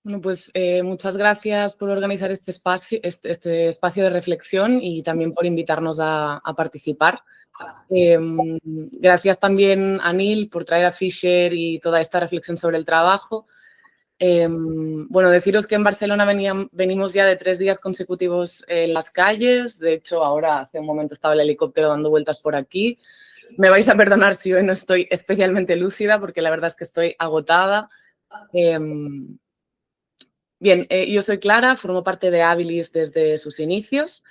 Bueno, pues muchas gracias por organizar este espacio de reflexión y también por invitarnos a participar. Gracias también a Neil por traer a Fisher y toda esta reflexión sobre el trabajo. Bueno, deciros que en Barcelona venimos ya de 3 días consecutivos en las calles. De hecho, ahora hace un momento estaba el helicóptero dando vueltas por aquí. Me vais a perdonar si hoy no estoy especialmente lúcida porque la verdad es que estoy agotada. Bien, yo soy Clara, formo parte de Habilis desde sus inicios.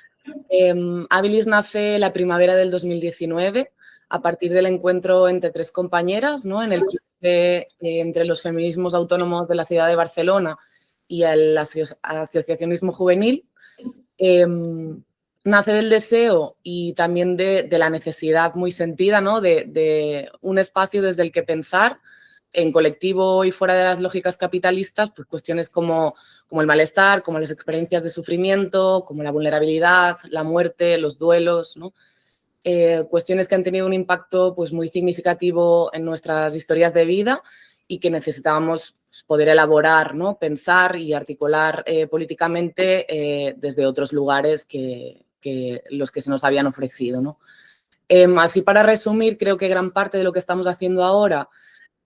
Habilis nace la primavera del 2019 a partir del encuentro entre 3 compañeras, ¿no? En el cruce entre los feminismos autónomos de la ciudad de Barcelona y el asociacionismo juvenil. Nace del deseo y también de la necesidad muy sentida, ¿no? de un espacio desde el que pensar en colectivo y fuera de las lógicas capitalistas, pues cuestiones como el malestar, como las experiencias de sufrimiento, como la vulnerabilidad, la muerte, los duelos, ¿no? Cuestiones que han tenido un impacto pues, muy significativo en nuestras historias de vida y que necesitábamos pues, poder elaborar, ¿no? Pensar y articular políticamente desde otros lugares que los que se nos habían ofrecido, ¿no? Así, para resumir, creo que gran parte de lo que estamos haciendo ahora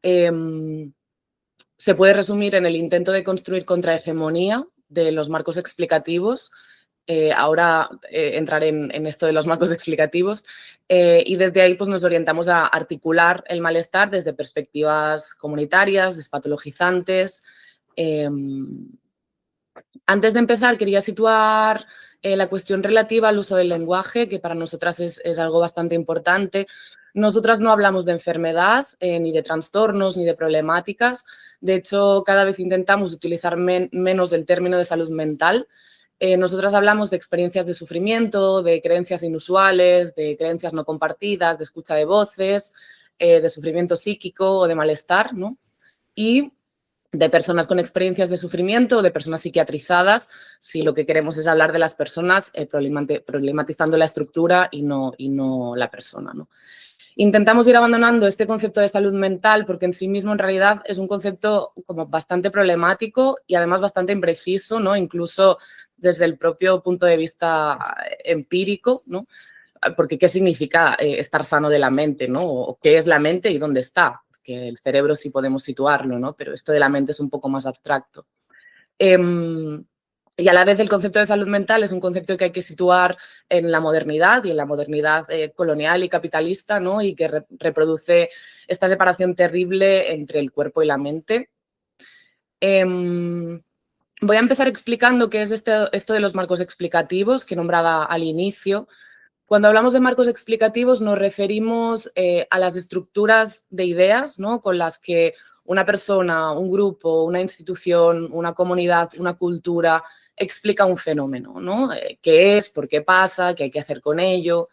se puede resumir en el intento de construir contrahegemonía de los marcos explicativos. Ahora entraré en esto de los marcos explicativos y desde ahí pues, nos orientamos a articular el malestar desde perspectivas comunitarias, despatologizantes. Antes de empezar, quería situar la cuestión relativa al uso del lenguaje, que para nosotras es algo bastante importante. Nosotras no hablamos de enfermedad, ni de trastornos, ni de problemáticas. De hecho, cada vez intentamos utilizar menos el término de salud mental. Nosotras hablamos de experiencias de sufrimiento, de creencias inusuales, de creencias no compartidas, de escucha de voces, de sufrimiento psíquico o de malestar, ¿no? Y de personas con experiencias de sufrimiento, de personas psiquiatrizadas, si lo que queremos es hablar de las personas problematizando la estructura y no la persona, ¿no? Intentamos ir abandonando este concepto de salud mental porque en sí mismo en realidad es un concepto como bastante problemático y además bastante impreciso, ¿no? Incluso desde el propio punto de vista empírico, ¿no? Porque ¿qué significa estar sano de la mente, ¿no? O qué es la mente y dónde está, porque el cerebro sí podemos situarlo, ¿no? Pero esto de la mente es un poco más abstracto. Y a la vez el concepto de salud mental es un concepto que hay que situar en la modernidad y en la modernidad colonial y capitalista, ¿no? Y que reproduce esta separación terrible entre el cuerpo y la mente. Voy a empezar explicando qué es esto de los marcos explicativos que nombraba al inicio. Cuando hablamos de marcos explicativos nos referimos a las estructuras de ideas, ¿no? Con las que una persona, un grupo, una institución, una comunidad, una cultura explica un fenómeno, ¿no? ¿Qué es? ¿Por qué pasa? ¿Qué hay que hacer con ello?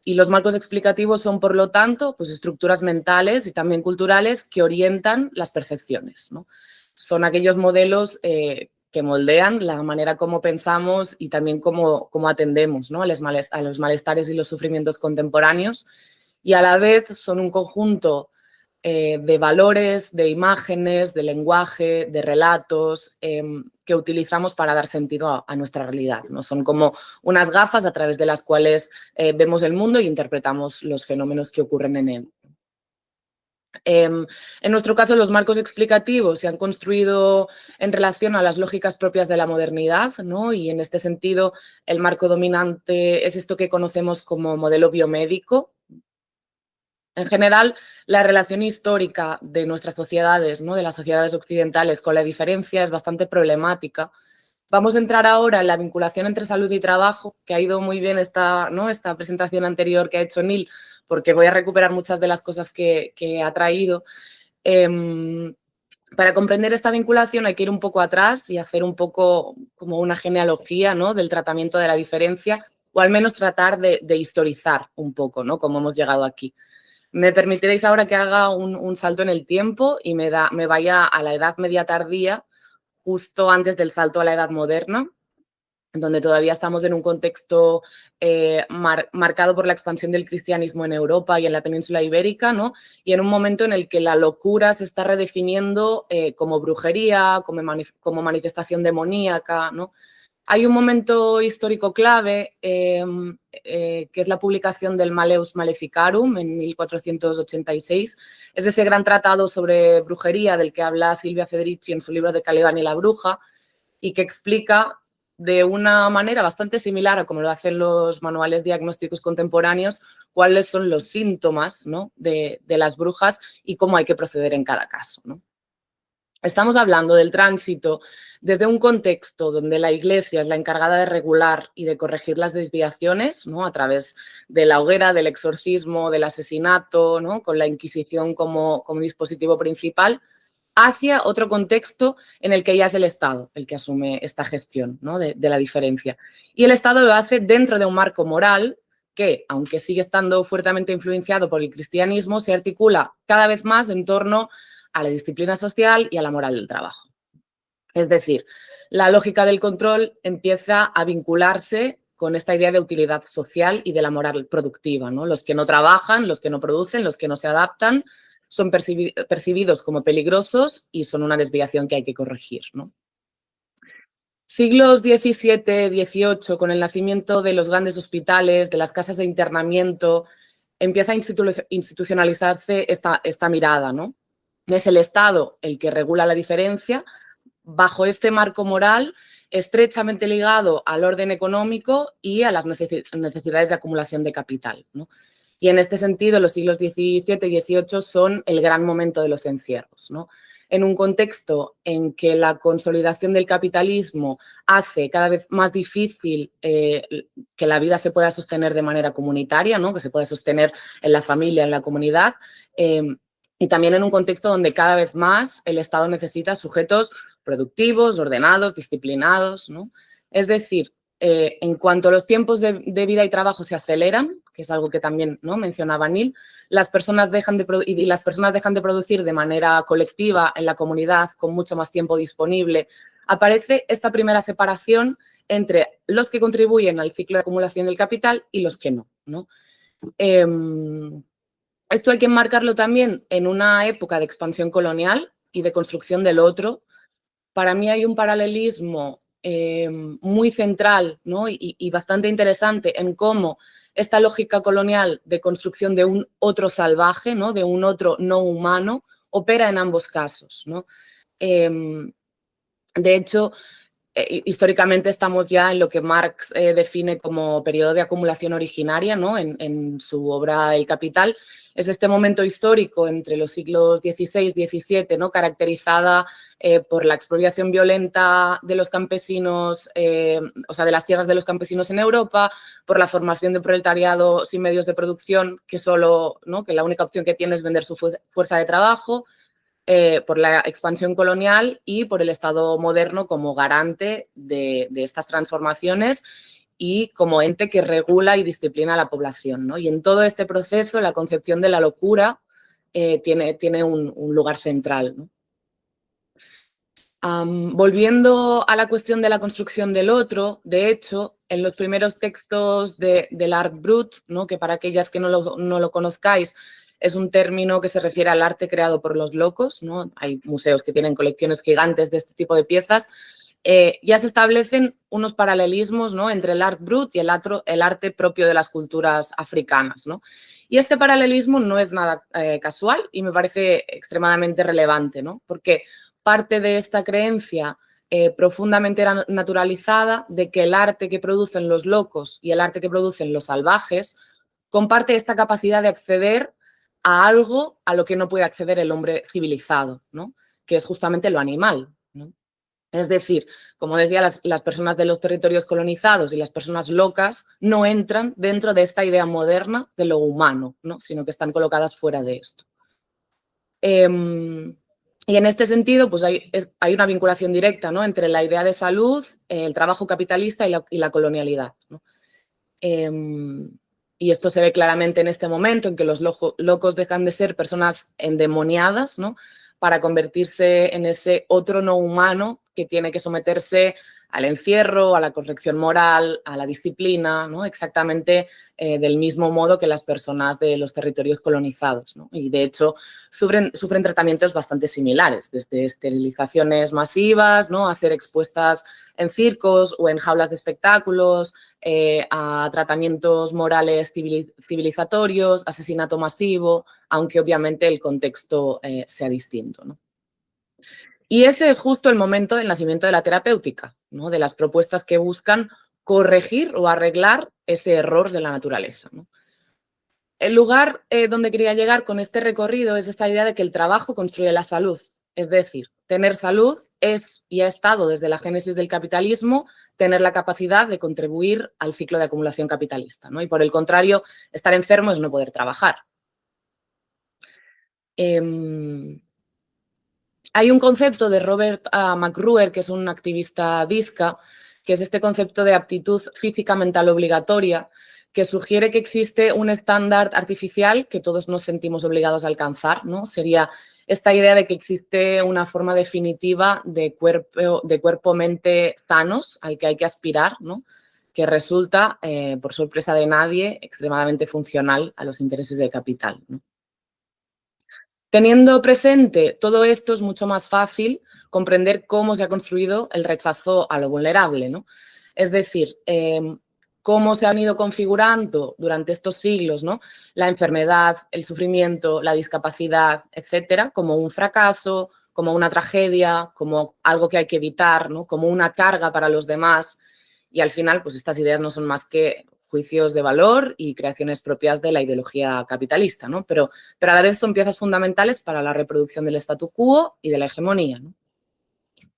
Y los marcos explicativos son, por lo tanto, pues estructuras mentales y también culturales que orientan las percepciones, ¿no? Son aquellos modelos que moldean la manera como pensamos y también cómo atendemos, ¿no? a los malestares y los sufrimientos contemporáneos, y a la vez son un conjunto de valores, de imágenes, de lenguaje, de relatos que utilizamos para dar sentido a nuestra realidad, ¿no? Son como unas gafas a través de las cuales vemos el mundo e interpretamos los fenómenos que ocurren en él. En nuestro caso, los marcos explicativos se han construido en relación a las lógicas propias de la modernidad, ¿no? Y en este sentido, el marco dominante es esto que conocemos como modelo biomédico. En general, la relación histórica de nuestras sociedades, ¿no? De las sociedades occidentales con la diferencia es bastante problemática. Vamos a entrar ahora en la vinculación entre salud y trabajo, que ha ido muy bien esta presentación anterior que ha hecho Neil, porque voy a recuperar muchas de las cosas que ha traído. Para comprender esta vinculación hay que ir un poco atrás y hacer un poco como una genealogía, ¿no? Del tratamiento de la diferencia, o al menos tratar de historizar un poco, ¿no? Cómo hemos llegado aquí. Me permitiréis ahora que haga un salto en el tiempo y me vaya a la Edad Media tardía, justo antes del salto a la Edad Moderna. donde todavía estamos en un contexto marcado por la expansión del cristianismo en Europa y en la península ibérica, ¿no? Y en un momento en el que la locura se está redefiniendo como brujería, como manifestación demoníaca, ¿no? Hay un momento histórico clave, que es la publicación del Malleus Maleficarum en 1486. Es ese gran tratado sobre brujería del que habla Silvia Federici en su libro de Caliban y la bruja, y que explica de una manera bastante similar a como lo hacen los manuales diagnósticos contemporáneos cuáles son los síntomas, ¿no?, de las brujas y cómo hay que proceder en cada caso, ¿no? Estamos hablando del tránsito desde un contexto donde la Iglesia es la encargada de regular y de corregir las desviaciones, ¿no?, a través de la hoguera, del exorcismo, del asesinato, ¿no?, con la Inquisición como dispositivo principal, hacia otro contexto en el que ya es el Estado el que asume esta gestión, ¿no?, de la diferencia. Y el Estado lo hace dentro de un marco moral que, aunque sigue estando fuertemente influenciado por el cristianismo, se articula cada vez más en torno a la disciplina social y a la moral del trabajo. Es decir, la lógica del control empieza a vincularse con esta idea de utilidad social y de la moral productiva, ¿no? Los que no trabajan, los que no producen, los que no se adaptan, son percibidos como peligrosos y son una desviación que hay que corregir, ¿no? Siglos XVII, XVIII, con el nacimiento de los grandes hospitales, de las casas de internamiento, empieza a institucionalizarse esta mirada, ¿no? Es el Estado el que regula la diferencia bajo este marco moral estrechamente ligado al orden económico y a las necesidades de acumulación de capital, ¿no? Y en este sentido, los siglos XVII y XVIII son el gran momento de los encierros, ¿no? En un contexto en que la consolidación del capitalismo hace cada vez más difícil que la vida se pueda sostener de manera comunitaria, ¿no?, que se pueda sostener en la familia, en la comunidad, y también en un contexto donde cada vez más el Estado necesita sujetos productivos, ordenados, disciplinados, ¿no? Es decir, en cuanto los tiempos de vida y trabajo se aceleran, que es algo que también, ¿no?, mencionaba Neil, las personas dejan de producir de manera colectiva en la comunidad con mucho más tiempo disponible. Aparece esta primera separación entre los que contribuyen al ciclo de acumulación del capital y los que no, ¿no? Esto hay que enmarcarlo también en una época de expansión colonial y de construcción del otro. Para mí hay un paralelismo muy central, ¿no?, y bastante interesante en cómo esta lógica colonial de construcción de un otro salvaje, ¿no?, de un otro no humano, opera en ambos casos, ¿no? De hecho, históricamente estamos ya en lo que Marx define como periodo de acumulación originaria, ¿no?, en su obra El Capital. Es este momento histórico entre los siglos XVI y XVII, ¿no?, caracterizada por la expropiación violenta de los campesinos, o sea, de las tierras de los campesinos en Europa, por la formación de proletariado sin medios de producción, que solo, ¿no?, que la única opción que tiene es vender su fuerza de trabajo, por la expansión colonial y por el Estado moderno como garante de estas transformaciones y como ente que regula y disciplina a la población, ¿no? Y en todo este proceso la concepción de la locura tiene un lugar central, ¿no? Volviendo a la cuestión de la construcción del otro, de hecho, en los primeros textos del Art Brut, ¿no?, que para aquellas que no lo conozcáis, es un término que se refiere al arte creado por los locos, ¿no? Hay museos que tienen colecciones gigantes de este tipo de piezas. Ya se establecen unos paralelismos, ¿no?, entre el Art Brut y el arte propio de las culturas africanas, ¿no? Y este paralelismo no es nada casual y me parece extremadamente relevante, ¿no? Porque parte de esta creencia profundamente naturalizada de que el arte que producen los locos y el arte que producen los salvajes comparte esta capacidad de acceder a algo a lo que no puede acceder el hombre civilizado, ¿no?, que es justamente lo animal, ¿no? Es decir, como decía, las personas de los territorios colonizados y las personas locas no entran dentro de esta idea moderna de lo humano, ¿no?, sino que están colocadas fuera de esto. Y en este sentido, pues hay una vinculación directa, ¿no?, entre la idea de salud, el trabajo capitalista y la colonialidad, ¿no? Y esto se ve claramente en este momento en que los locos dejan de ser personas endemoniadas, ¿no?, para convertirse en ese otro no humano que tiene que someterse al encierro, a la corrección moral, a la disciplina, ¿no? Exactamente del mismo modo que las personas de los territorios colonizados, ¿no? Y de hecho sufren tratamientos bastante similares, desde esterilizaciones masivas, ¿no? A ser expuestas en circos o en jaulas de espectáculos, a tratamientos morales civilizatorios, asesinato masivo, aunque obviamente el contexto sea distinto, ¿no? Y ese es justo el momento del nacimiento de la terapéutica, ¿no? De las propuestas que buscan corregir o arreglar ese error de la naturaleza, ¿no? El lugar donde quería llegar con este recorrido es esta idea de que el trabajo construye la salud. Es decir, tener salud es y ha estado desde la génesis del capitalismo tener la capacidad de contribuir al ciclo de acumulación capitalista, ¿no? Y por el contrario, estar enfermo es no poder trabajar. Hay un concepto de Robert McRuer, que es un activista disca, que es este concepto de aptitud física mental obligatoria, que sugiere que existe un estándar artificial que todos nos sentimos obligados a alcanzar, ¿no? Sería esta idea de que existe una forma definitiva de cuerpo-mente sanos al que hay que aspirar, ¿no? Que resulta, por sorpresa de nadie, extremadamente funcional a los intereses del capital, ¿no? Teniendo presente todo esto, es mucho más fácil comprender cómo se ha construido el rechazo a lo vulnerable, ¿no? Es decir, cómo se han ido configurando durante estos siglos, ¿no? La enfermedad, el sufrimiento, la discapacidad, etcétera, como un fracaso, como una tragedia, como algo que hay que evitar, ¿no? Como una carga para los demás. Y al final, pues estas ideas no son más que juicios de valor y creaciones propias de la ideología capitalista, ¿no? Pero a la vez son piezas fundamentales para la reproducción del statu quo y de la hegemonía, ¿no?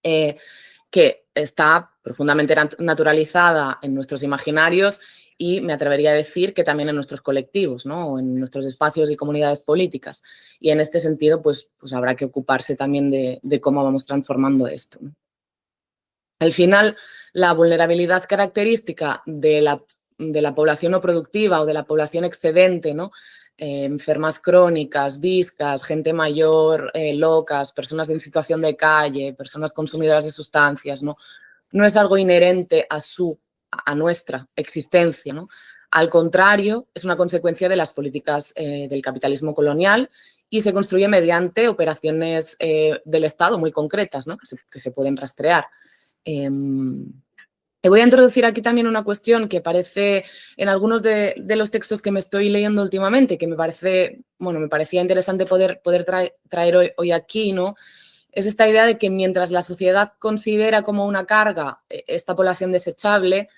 Que está profundamente naturalizada en nuestros imaginarios y me atrevería a decir que también en nuestros colectivos, ¿no? En nuestros espacios y comunidades políticas. Y en este sentido, pues habrá que ocuparse también de cómo vamos transformando esto, ¿no? Al final, la vulnerabilidad característica de la población no productiva o de la población excedente, ¿no? Enfermas crónicas, discas, gente mayor, locas, personas en situación de calle, personas consumidoras de sustancias, ¿no? No es algo inherente a nuestra existencia, ¿no? Al contrario, es una consecuencia de las políticas del capitalismo colonial y se construye mediante operaciones del Estado muy concretas, ¿no? Que se pueden rastrear. Voy a introducir aquí también una cuestión que aparece en algunos de los textos que me estoy leyendo últimamente, que me parecía interesante poder traer hoy aquí, ¿no? Es esta idea de que mientras la sociedad considera como una carga esta población desechable,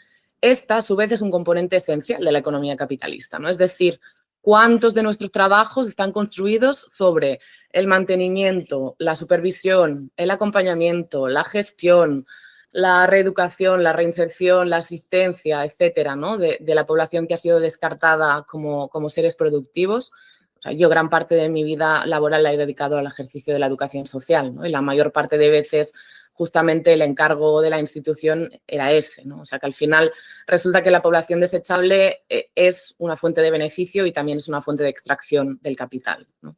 esta a su vez es un componente esencial de la economía capitalista, ¿no? Es decir, cuántos de nuestros trabajos están construidos sobre el mantenimiento, la supervisión, el acompañamiento, la gestión, la reeducación, la reinserción, la asistencia, etcétera, ¿no? de la población que ha sido descartada como seres productivos. O sea, yo gran parte de mi vida laboral la he dedicado al ejercicio de la educación social, ¿no? Y la mayor parte de veces justamente el encargo de la institución era ese, ¿no? O sea, que al final resulta que la población desechable es una fuente de beneficio y también es una fuente de extracción del capital, ¿no?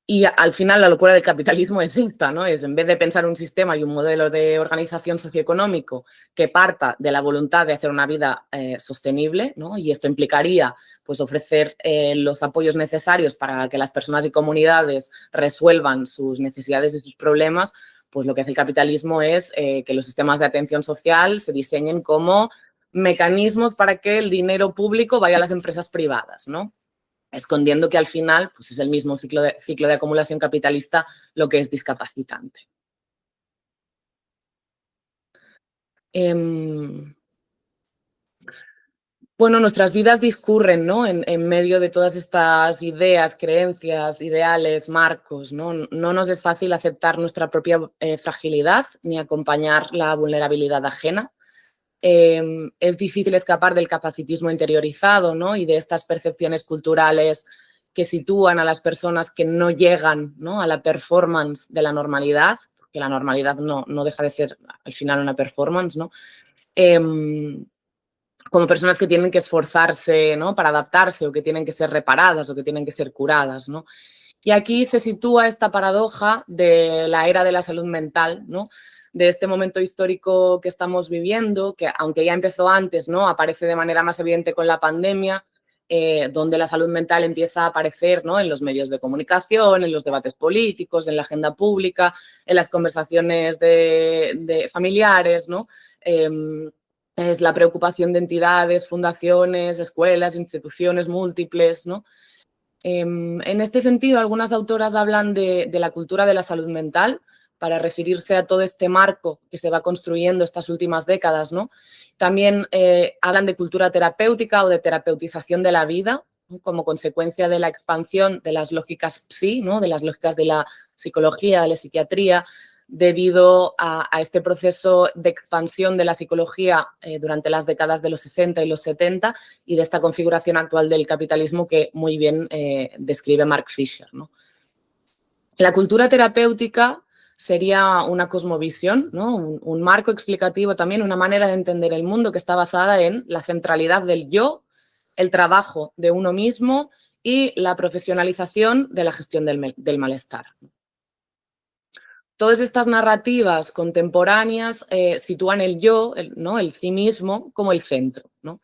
Y al final la locura del capitalismo es esta, ¿no? Es en vez de pensar un sistema y un modelo de organización socioeconómico que parta de la voluntad de hacer una vida sostenible, ¿no? Y esto implicaría pues, ofrecer los apoyos necesarios para que las personas y comunidades resuelvan sus necesidades y sus problemas, pues lo que hace el capitalismo es que los sistemas de atención social se diseñen como mecanismos para que el dinero público vaya a las empresas privadas, ¿no? Escondiendo que al final pues es el mismo ciclo de acumulación capitalista lo que es discapacitante. Bueno, nuestras vidas discurren, ¿no? En medio de todas estas ideas, creencias, ideales, marcos, ¿no? No nos es fácil aceptar nuestra propia fragilidad ni acompañar la vulnerabilidad ajena. Es difícil escapar del capacitismo interiorizado, ¿no? Y de estas percepciones culturales que sitúan a las personas que no llegan, ¿no? A la performance de la normalidad, porque la normalidad no deja de ser al final una performance, ¿no? Como personas que tienen que esforzarse, ¿no? Para adaptarse o que tienen que ser reparadas o que tienen que ser curadas, ¿no? Y aquí se sitúa esta paradoja de la era de la salud mental, ¿no? De este momento histórico que estamos viviendo, que aunque ya empezó antes, ¿no? Aparece de manera más evidente con la pandemia, donde la salud mental empieza a aparecer, ¿no? En los medios de comunicación, en los debates políticos, en la agenda pública, en las conversaciones de familiares, ¿no? Es la preocupación de entidades, fundaciones, escuelas, instituciones múltiples, ¿no? En este sentido, algunas autoras hablan de la cultura de la salud mental para referirse a todo este marco que se va construyendo estas últimas décadas, ¿no? También hablan de cultura terapéutica o de terapeutización de la vida, ¿no? Como consecuencia de la expansión de las lógicas psi, ¿no? De las lógicas de la psicología, de la psiquiatría, debido a este proceso de expansión de la psicología durante las décadas de los 60 y los 70 y de esta configuración actual del capitalismo que muy bien describe Mark Fisher, ¿no? La cultura terapéutica sería una cosmovisión, ¿no? Un marco explicativo también, una manera de entender el mundo que está basada en la centralidad del yo, el trabajo de uno mismo y la profesionalización de la gestión del malestar. Todas estas narrativas contemporáneas sitúan el yo, ¿no? El sí mismo, como el centro, ¿no?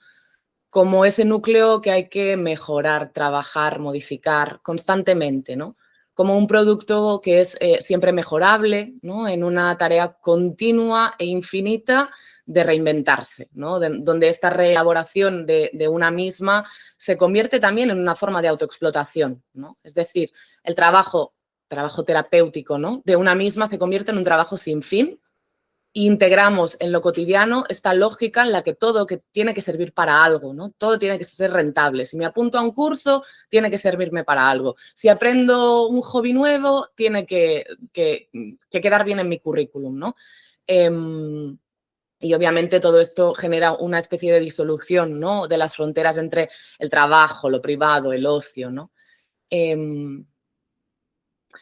Como ese núcleo que hay que mejorar, trabajar, modificar constantemente, ¿no? Como un producto que es siempre mejorable, ¿no? En una tarea continua e infinita de reinventarse, ¿no? Donde esta reelaboración de una misma se convierte también en una forma de autoexplotación, ¿no? Es decir, el trabajo terapéutico, ¿no? De una misma se convierte en un trabajo sin fin. Integramos en lo cotidiano esta lógica en la que todo que tiene que servir para algo, ¿no? Todo tiene que ser rentable. Si me apunto a un curso, tiene que servirme para algo. Si aprendo un hobby nuevo, tiene que quedar bien en mi currículum, ¿no? Y obviamente todo esto genera una especie de disolución, ¿no? De las fronteras entre el trabajo, lo privado, el ocio, ¿no?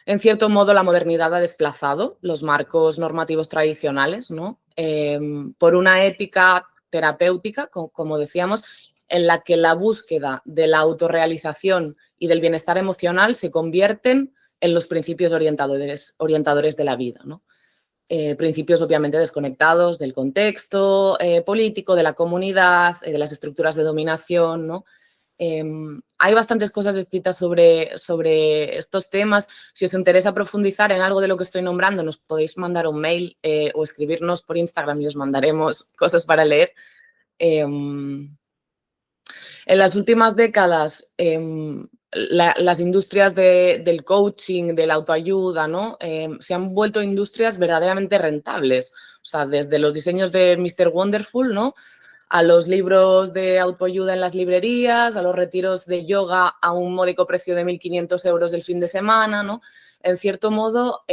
En cierto modo, la modernidad ha desplazado los marcos normativos tradicionales, ¿no? Por una ética terapéutica, como decíamos, en la que la búsqueda de la autorrealización y del bienestar emocional se convierten en los principios orientadores de la vida, ¿no? Principios obviamente desconectados del contexto político, de la comunidad, de las estructuras de dominación, ¿no? Hay bastantes cosas escritas sobre estos temas. Si os interesa profundizar en algo de lo que estoy nombrando, nos podéis mandar un mail o escribirnos por Instagram y os mandaremos cosas para leer. En las últimas décadas, las industrias del coaching, de la autoayuda, ¿no? Se han vuelto industrias verdaderamente rentables. O sea, desde los diseños de Mr. Wonderful, ¿no? A los libros de autoayuda en las librerías, a los retiros de yoga a un módico precio de 1.500 euros el fin de semana, ¿no? En cierto modo,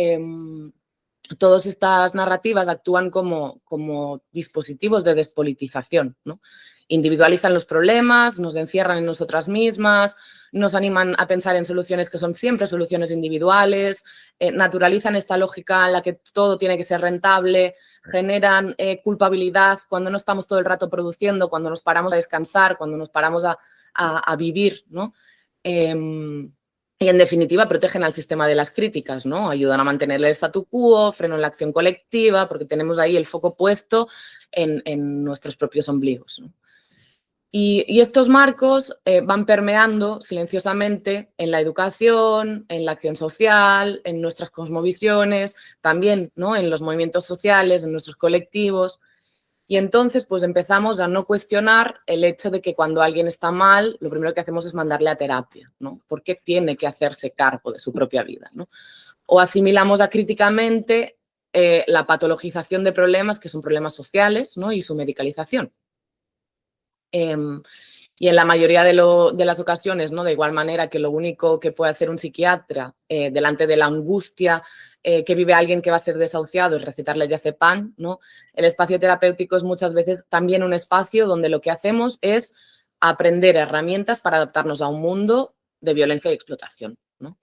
todas estas narrativas actúan como dispositivos de despolitización, ¿no? Individualizan los problemas, nos encierran en nosotras mismas, nos animan a pensar en soluciones que son siempre soluciones individuales, naturalizan esta lógica en la que todo tiene que ser rentable, generan culpabilidad cuando no estamos todo el rato produciendo, cuando nos paramos a descansar, cuando nos paramos a vivir, ¿no? Y en definitiva protegen al sistema de las críticas, ¿no? Ayudan a mantener el statu quo, frenan la acción colectiva, porque tenemos ahí el foco puesto en nuestros propios ombligos, ¿no? Y estos marcos van permeando silenciosamente en la educación, en la acción social, en nuestras cosmovisiones, también, ¿no? En los movimientos sociales, en nuestros colectivos. Y entonces, pues empezamos a no cuestionar el hecho de que cuando alguien está mal, lo primero que hacemos es mandarle a terapia, ¿no? Porque tiene que hacerse cargo de su propia vida, ¿no? O asimilamos acríticamente la patologización de problemas que son problemas sociales, ¿no? Y su medicalización. Y en la mayoría de las ocasiones, ¿no? De igual manera que lo único que puede hacer un psiquiatra delante de la angustia que vive alguien que va a ser desahuciado es recetarle diazepam, ¿no? El espacio terapéutico es muchas veces también un espacio donde lo que hacemos es aprender herramientas para adaptarnos a un mundo de violencia y explotación, ¿no?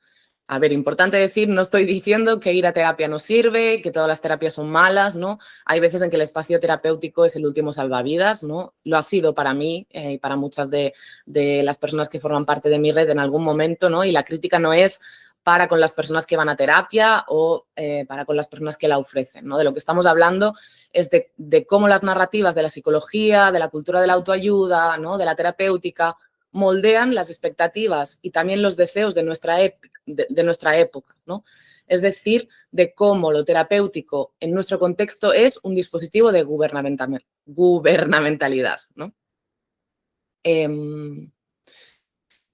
A ver, importante decir, no estoy diciendo que ir a terapia no sirve, que todas las terapias son malas, ¿no? Hay veces en que el espacio terapéutico es el último salvavidas, ¿no? Lo ha sido para mí y para muchas de las personas que forman parte de mi red en algún momento, ¿no? Y la crítica no es para con las personas que van a terapia o para con las personas que la ofrecen, ¿no? De lo que estamos hablando es de cómo las narrativas de la psicología, de la cultura de la autoayuda, ¿no? De la terapéutica, moldean las expectativas y también los deseos de nuestra época, ¿no? Es decir, de cómo lo terapéutico en nuestro contexto es un dispositivo de gubernamentalidad, ¿no?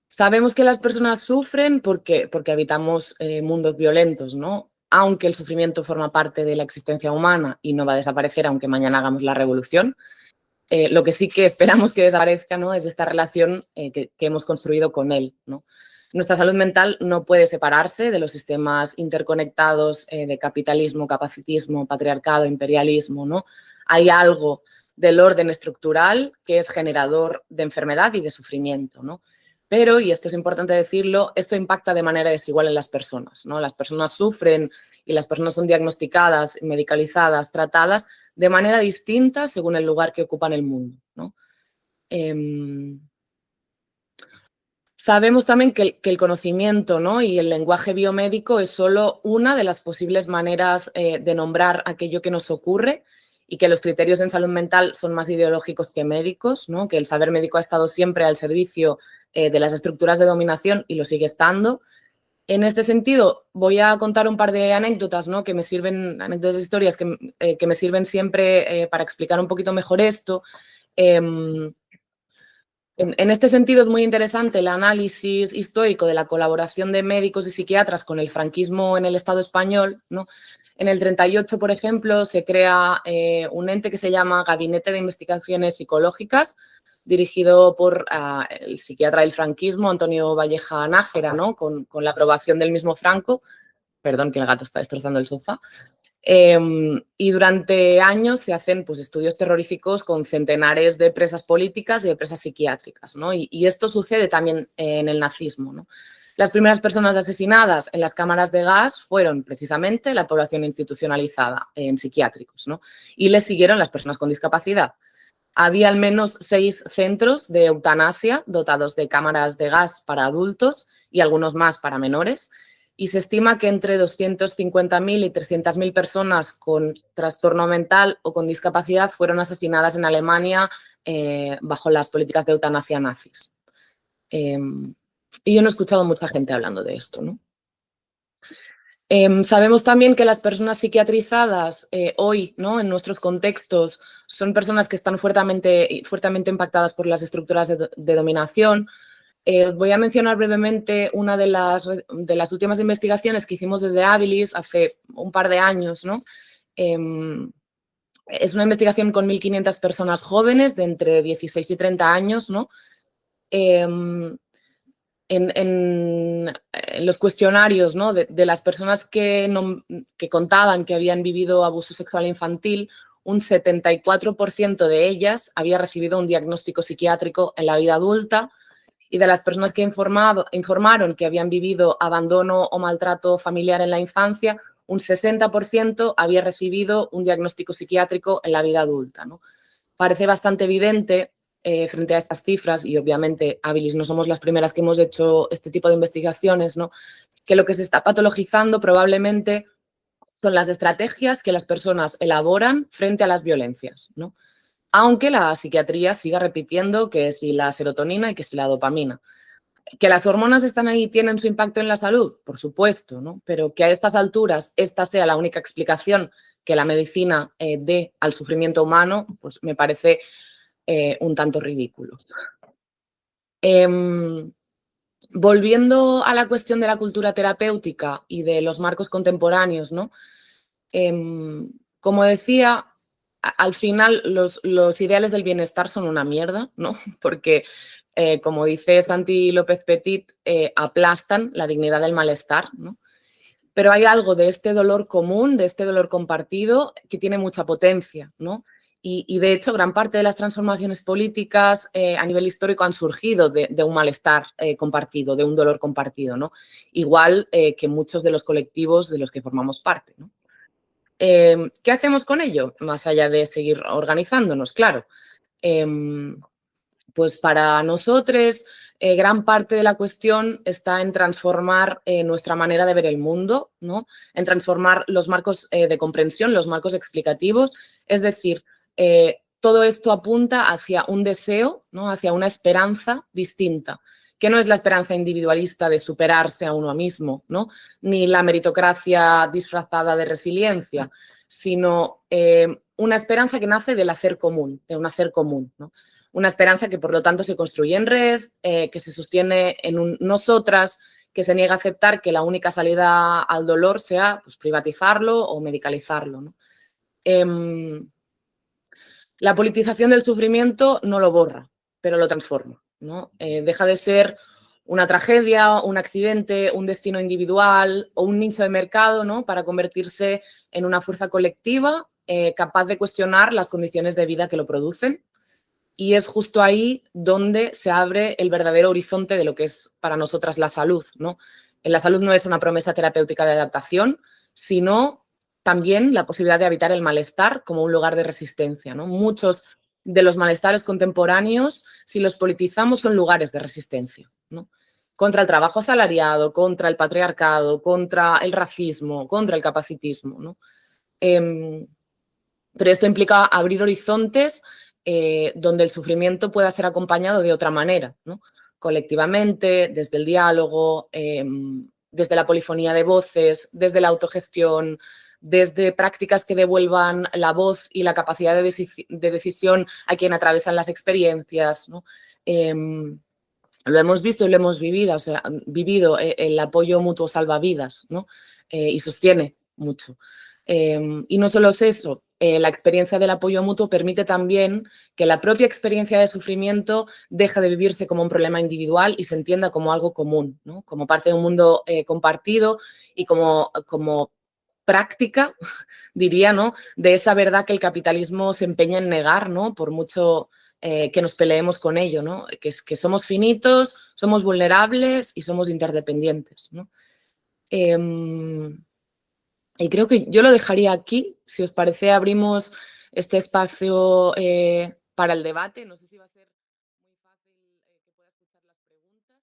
Sabemos que las personas sufren porque habitamos mundos violentos, ¿no? Aunque el sufrimiento forma parte de la existencia humana y no va a desaparecer aunque mañana hagamos la revolución, lo que sí que esperamos que desaparezca, ¿no? Es esta relación que hemos construido con él, ¿no? Nuestra salud mental no puede separarse de los sistemas interconectados de capitalismo, capacitismo, patriarcado, imperialismo, ¿no? Hay algo del orden estructural que es generador de enfermedad y de sufrimiento, ¿no? Pero, y esto es importante decirlo, esto impacta de manera desigual en las personas, ¿no? Las personas sufren y las personas son diagnosticadas, medicalizadas, tratadas de manera distinta según el lugar que ocupan en el mundo, ¿no? Sabemos también que el conocimiento, ¿no? Y el lenguaje biomédico es solo una de las posibles maneras de nombrar aquello que nos ocurre y que los criterios en salud mental son más ideológicos que médicos, ¿no? Que el saber médico ha estado siempre al servicio de las estructuras de dominación y lo sigue estando. En este sentido, voy a contar un par de anécdotas, ¿no? Que me sirven, anécdotas, historias que me sirven siempre para explicar un poquito mejor esto. Em, en este sentido es muy interesante el análisis histórico de la colaboración de médicos y psiquiatras con el franquismo en el Estado español, ¿no? En el 38, por ejemplo, se crea un ente que se llama Gabinete de Investigaciones Psicológicas, dirigido por el psiquiatra del franquismo, Antonio Valleja Nájera, ¿no? Con la aprobación del mismo Franco. Perdón, que el gato está destrozando el sofá. Y durante años se hacen pues, estudios terroríficos con centenares de presas políticas y de presas psiquiátricas, ¿no? Y esto sucede también en el nazismo, ¿no? Las primeras personas asesinadas en las cámaras de gas fueron precisamente la población institucionalizada en psiquiátricos, ¿no? Y le siguieron las personas con discapacidad. Había al menos 6 centros de eutanasia dotados de cámaras de gas para adultos y algunos más para menores, y se estima que entre 250.000 y 300.000 personas con trastorno mental o con discapacidad fueron asesinadas en Alemania bajo las políticas de eutanasia nazis. Y yo no he escuchado mucha gente hablando de esto, ¿no? Sabemos también que las personas psiquiatrizadas hoy, ¿no? En nuestros contextos, son personas que están fuertemente impactadas por las estructuras de dominación. Voy a mencionar brevemente una de las últimas investigaciones que hicimos desde Habilis hace un par de años, ¿no? Es una investigación con 1.500 personas jóvenes de entre 16 y 30 años, ¿no? En los cuestionarios, ¿no? de las personas que contaban que habían vivido abuso sexual infantil, un 74% de ellas había recibido un diagnóstico psiquiátrico en la vida adulta, y de las personas que informaron que habían vivido abandono o maltrato familiar en la infancia, un 60% había recibido un diagnóstico psiquiátrico en la vida adulta, ¿no? Parece bastante evidente frente a estas cifras, y obviamente Habilis no somos las primeras que hemos hecho este tipo de investigaciones, ¿no? Que lo que se está patologizando probablemente son las estrategias que las personas elaboran frente a las violencias, ¿no? Aunque la psiquiatría siga repitiendo que si la serotonina y que si la dopamina. Que las hormonas están ahí y tienen su impacto en la salud, por supuesto, ¿no? Pero que a estas alturas esta sea la única explicación que la medicina dé al sufrimiento humano, pues me parece un tanto ridículo. Volviendo a la cuestión de la cultura terapéutica y de los marcos contemporáneos, ¿no? Como decía, al final los ideales del bienestar son una mierda, ¿no? Porque, como dice Santi López Petit, aplastan la dignidad del malestar, ¿no? Pero hay algo de este dolor común, de este dolor compartido, que tiene mucha potencia, ¿no? Y de hecho, gran parte de las transformaciones políticas a nivel histórico han surgido de un malestar compartido, de un dolor compartido, ¿no? Igual que muchos de los colectivos de los que formamos parte, ¿no? ¿Qué hacemos con ello? Más allá de seguir organizándonos, claro. Pues para nosotros gran parte de la cuestión está en transformar nuestra manera de ver el mundo, ¿no? En transformar los marcos de comprensión, los marcos explicativos. Es decir, todo esto apunta hacia un deseo, ¿no? Hacia una esperanza distinta, que no es la esperanza individualista de superarse a uno mismo, ¿no? Ni la meritocracia disfrazada de resiliencia, sino una esperanza que nace del hacer común, de un hacer común, ¿no? Una esperanza que, por lo tanto, se construye en red, que se sostiene en un nosotras, que se niega a aceptar que la única salida al dolor sea pues, privatizarlo o medicalizarlo, ¿no? La politización del sufrimiento no lo borra, pero lo transforma, ¿no? Deja de ser una tragedia, un accidente, un destino individual o un nicho de mercado, ¿no? Para convertirse en una fuerza colectiva capaz de cuestionar las condiciones de vida que lo producen. Y es justo ahí donde se abre el verdadero horizonte de lo que es para nosotras la salud, ¿no? La salud no es una promesa terapéutica de adaptación, sino también la posibilidad de habitar el malestar como un lugar de resistencia, ¿no? Muchos de los malestares contemporáneos, si los politizamos, son lugares de resistencia, ¿no? Contra el trabajo asalariado, contra el patriarcado, contra el racismo, contra el capacitismo, ¿no? Pero esto implica abrir horizontes donde el sufrimiento pueda ser acompañado de otra manera, ¿no? Colectivamente, desde el diálogo, desde la polifonía de voces, desde la autogestión, desde prácticas que devuelvan la voz y la capacidad de decisión a quien atravesan las experiencias, ¿no? Lo hemos visto y lo hemos vivido, o sea, el apoyo mutuo salva vidas, ¿no? Y sostiene mucho. Y no solo es eso, la experiencia del apoyo mutuo permite también que la propia experiencia de sufrimiento deje de vivirse como un problema individual y se entienda como algo común, ¿no? Como parte de un mundo compartido y como práctica, diría, ¿no? De esa verdad que el capitalismo se empeña en negar, ¿no? Por mucho que nos peleemos con ello, ¿no? Que somos finitos, somos vulnerables y somos interdependientes, ¿no? Y creo que yo lo dejaría aquí. Si os parece, abrimos este espacio para el debate. No sé si va a ser muy fácil que pueda escuchar las preguntas.